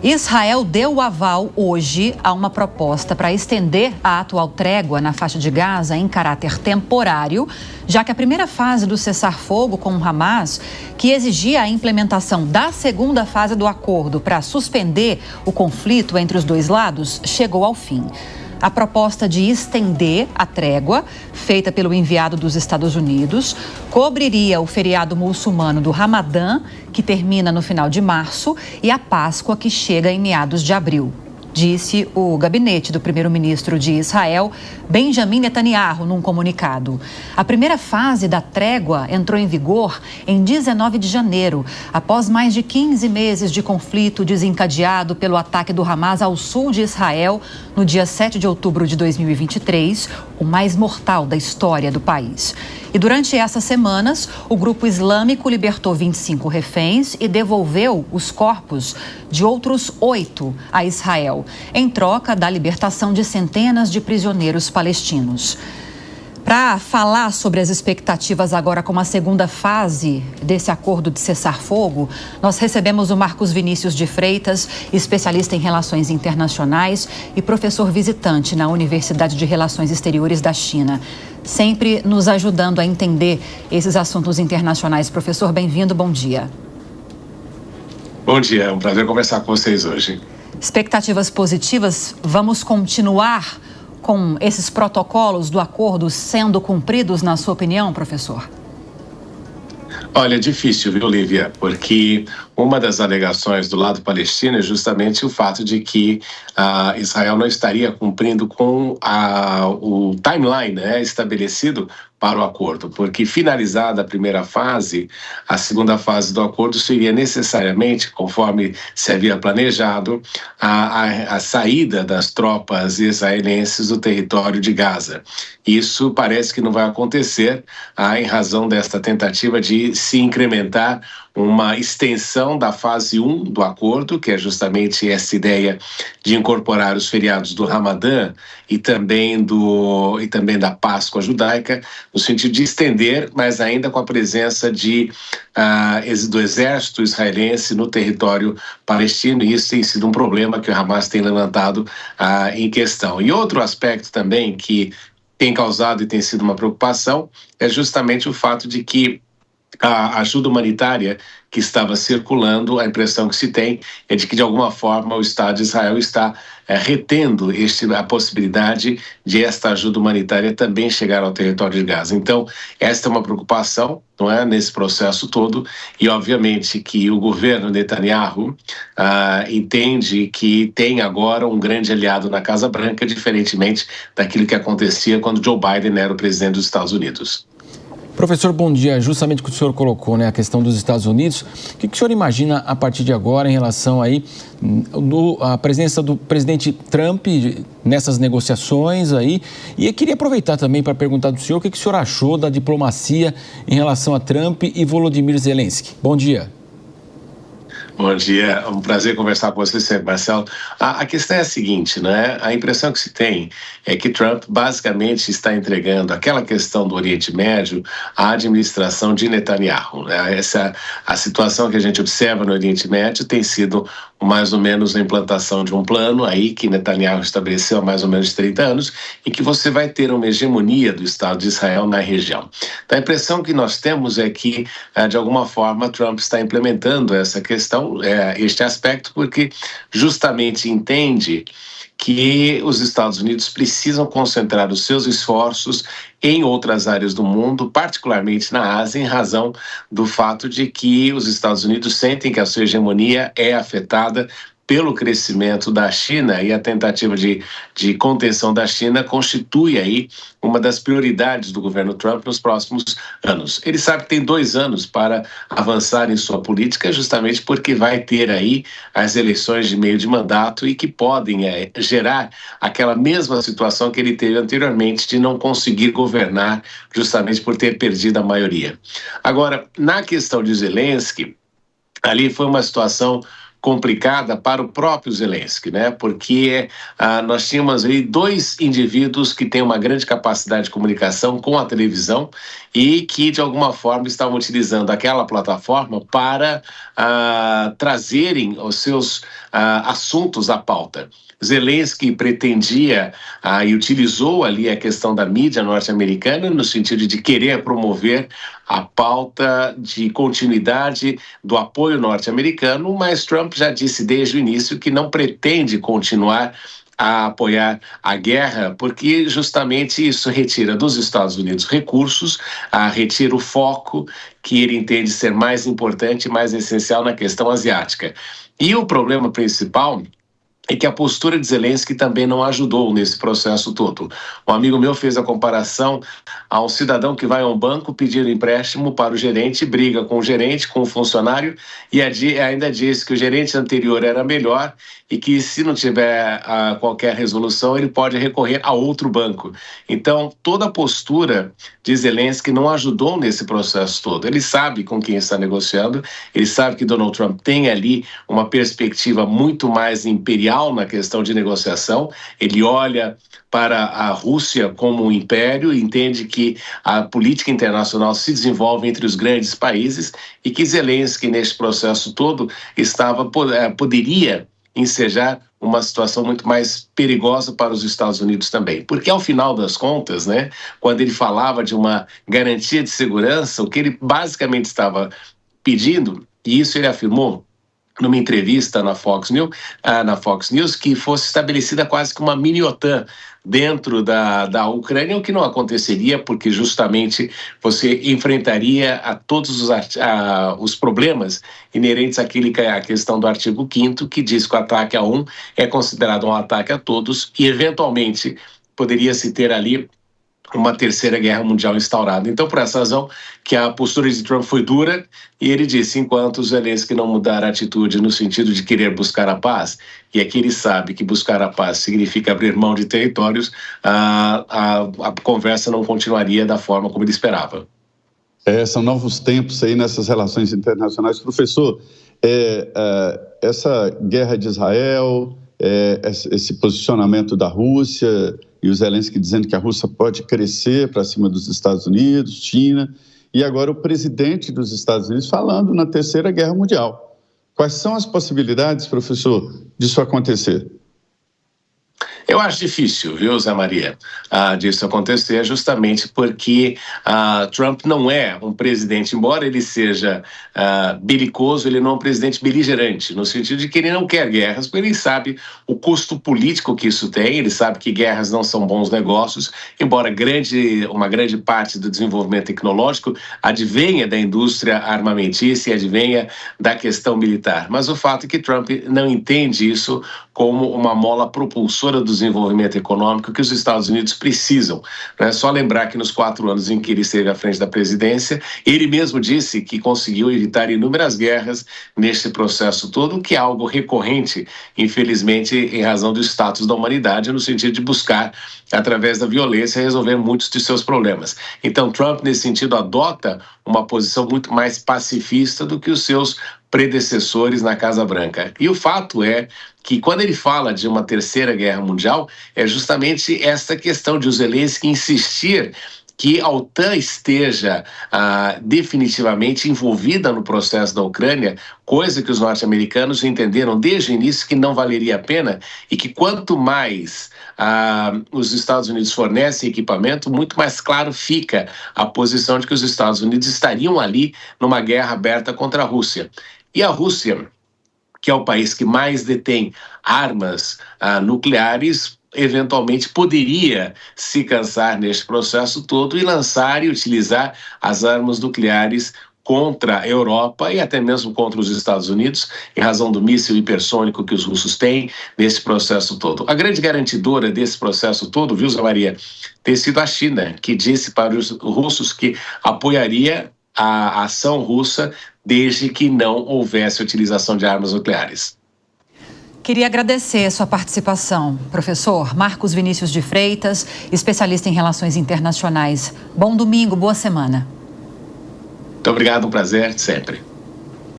Israel deu o aval hoje a uma proposta para estender a atual trégua na faixa de Gaza em caráter temporário, já que a primeira fase do cessar-fogo com o Hamas, que exigia a implementação da segunda fase do acordo para suspender o conflito entre os dois lados, chegou ao fim. A proposta de estender a trégua, feita pelo enviado dos Estados Unidos, cobriria o feriado muçulmano do Ramadã, que termina no final de março, e a Páscoa, que chega em meados de abril, disse o gabinete do primeiro-ministro de Israel, Benjamin Netanyahu, num comunicado. A primeira fase da trégua entrou em vigor em 19 de janeiro, após mais de 15 meses de conflito desencadeado pelo ataque do Hamas ao sul de Israel no dia 7 de outubro de 2023, o mais mortal da história do país. E durante essas semanas, o grupo islâmico libertou 25 reféns e devolveu os corpos de outros 8 a Israel, em troca da libertação de centenas de prisioneiros palestinos. Para falar sobre as expectativas agora com a segunda fase desse acordo de cessar-fogo, nós recebemos o Marcos Vinícius de Freitas, especialista em relações internacionais e professor visitante na Universidade de Relações Exteriores da China, sempre nos ajudando a entender esses assuntos internacionais. Professor, bem-vindo, bom dia. Bom dia, é um prazer conversar com vocês hoje. Expectativas positivas, vamos continuar com esses protocolos do acordo sendo cumpridos, na sua opinião, professor? Olha, é difícil, viu, Lívia? Porque uma das alegações do lado palestino é justamente o fato de que Israel não estaria cumprindo com o timeline, né, estabelecido para o acordo, porque finalizada a primeira fase, a segunda fase do acordo seria necessariamente, conforme se havia planejado, a saída das tropas israelenses do território de Gaza. Isso parece que não vai acontecer em razão desta tentativa de se incrementar uma extensão da fase 1 do acordo, que é justamente essa ideia de incorporar os feriados do Ramadã e também da Páscoa judaica, no sentido de estender, mas ainda com a presença do exército israelense no território palestino, e isso tem sido um problema que o Hamas tem levantado em questão. E outro aspecto também que tem causado e tem sido uma preocupação é justamente o fato de que a ajuda humanitária que estava circulando, a impressão que se tem é de que, de alguma forma, o Estado de Israel está retendo a possibilidade de esta ajuda humanitária também chegar ao território de Gaza. Então, esta é uma preocupação, não é, nesse processo todo, e obviamente que o governo Netanyahu entende que tem agora um grande aliado na Casa Branca, diferentemente daquilo que acontecia quando Joe Biden era o presidente dos Estados Unidos. Professor, bom dia. Justamente o que o senhor colocou, né, a questão dos Estados Unidos. O que o senhor imagina a partir de agora em relação aí à presença do presidente Trump nessas negociações aí? E eu queria aproveitar também para perguntar do senhor o que o senhor achou da diplomacia em relação a Trump e Volodymyr Zelensky. Bom dia. Bom dia, é um prazer conversar com você sempre, Marcelo. A questão é a seguinte, né? A impressão que se tem é que Trump basicamente está entregando aquela questão do Oriente Médio à administração de Netanyahu, né? A situação que a gente observa no Oriente Médio tem sido mais ou menos a implantação de um plano aí que Netanyahu estabeleceu há mais ou menos 30 anos e que você vai ter uma hegemonia do Estado de Israel na região. Então, a impressão que nós temos é que, de alguma forma, Trump está implementando essa questão, este aspecto, porque justamente entende que os Estados Unidos precisam concentrar os seus esforços em outras áreas do mundo, particularmente na Ásia, em razão do fato de que os Estados Unidos sentem que a sua hegemonia é afetada pelo crescimento da China, e a tentativa de contenção da China constitui aí uma das prioridades do governo Trump nos próximos anos. Ele sabe que tem 2 anos para avançar em sua política, justamente porque vai ter aí as eleições de meio de mandato e que podem gerar aquela mesma situação que ele teve anteriormente de não conseguir governar justamente por ter perdido a maioria. Agora, na questão de Zelensky, ali foi uma situação complicada para o próprio Zelensky, né? Porque nós tínhamos aí 2 indivíduos que têm uma grande capacidade de comunicação com a televisão e que, de alguma forma, estavam utilizando aquela plataforma para trazerem os seus assuntos à pauta. Zelensky pretendia e utilizou ali a questão da mídia norte-americana no sentido de querer promover a pauta de continuidade do apoio norte-americano, mas Trump já disse desde o início que não pretende continuar a apoiar a guerra, porque justamente isso retira dos Estados Unidos recursos, retira o foco que ele entende ser mais importante, mais essencial na questão asiática. E o problema principal é que a postura de Zelensky também não ajudou nesse processo todo. Um amigo meu fez a comparação a um cidadão que vai a um banco pedir empréstimo para o gerente, briga com o gerente, com o funcionário, e ainda diz que o gerente anterior era melhor e que, se não tiver qualquer resolução, ele pode recorrer a outro banco. Então, toda a postura de Zelensky não ajudou nesse processo todo. Ele sabe com quem está negociando, ele sabe que Donald Trump tem ali uma perspectiva muito mais imperial na questão de negociação. Ele olha para a Rússia como um império e entende que a política internacional se desenvolve entre os grandes países e que Zelensky, neste processo todo, poderia ensejar uma situação muito mais perigosa para os Estados Unidos também. Porque, ao final das contas, né, quando ele falava de uma garantia de segurança, o que ele basicamente estava pedindo, e isso ele afirmou numa entrevista na Fox News, que fosse estabelecida quase que uma mini-OTAN dentro da Ucrânia, o que não aconteceria, porque justamente você enfrentaria a todos os problemas inerentes à questão do artigo 5º, que diz que o ataque a um é considerado um ataque a todos e, eventualmente, poderia-se ter ali uma terceira guerra mundial instaurada. Então, por essa razão, que a postura de Trump foi dura, e ele disse, enquanto Zelensky não mudar a atitude no sentido de querer buscar a paz, e aqui ele sabe que buscar a paz significa abrir mão de territórios, a conversa não continuaria da forma como ele esperava. São novos tempos aí nessas relações internacionais. Professor, essa guerra de Israel, esse posicionamento da Rússia e o Zelensky dizendo que a Rússia pode crescer para cima dos Estados Unidos, China, e agora o presidente dos Estados Unidos falando na Terceira Guerra Mundial. Quais são as possibilidades, professor, disso acontecer? Eu acho difícil, viu, Zé Maria, disso acontecer, justamente porque Trump não é um presidente, embora ele seja belicoso, ele não é um presidente beligerante, no sentido de que ele não quer guerras, porque ele sabe o custo político que isso tem, ele sabe que guerras não são bons negócios, embora uma grande parte do desenvolvimento tecnológico advenha da indústria armamentícia e advenha da questão militar. Mas o fato é que Trump não entende isso como uma mola propulsora do desenvolvimento econômico que os Estados Unidos precisam. É só lembrar que nos 4 anos em que ele esteve à frente da presidência, ele mesmo disse que conseguiu evitar inúmeras guerras neste processo todo, que é algo recorrente, infelizmente, em razão do status da humanidade, no sentido de buscar, através da violência, resolver muitos de seus problemas. Então, Trump, nesse sentido, adota uma posição muito mais pacifista do que os seus predecessores na Casa Branca. E o fato é que, quando ele fala de uma terceira guerra mundial, é justamente esta questão de o Zelensky insistir que a OTAN esteja definitivamente envolvida no processo da Ucrânia, coisa que os norte-americanos entenderam desde o início que não valeria a pena, e que quanto mais os Estados Unidos fornecem equipamento, muito mais claro fica a posição de que os Estados Unidos estariam ali numa guerra aberta contra a Rússia. E a Rússia, que é o país que mais detém armas nucleares, eventualmente poderia se cansar neste processo todo e lançar e utilizar as armas nucleares contra a Europa e até mesmo contra os Estados Unidos, em razão do míssil hipersônico que os russos têm nesse processo todo. A grande garantidora desse processo todo, viu, Zé Maria, tem sido a China, que disse para os russos que apoiaria a ação russa desde que não houvesse utilização de armas nucleares. Queria agradecer a sua participação, professor Marcos Vinícius de Freitas, especialista em relações internacionais. Bom domingo, boa semana. Muito obrigado, um prazer sempre.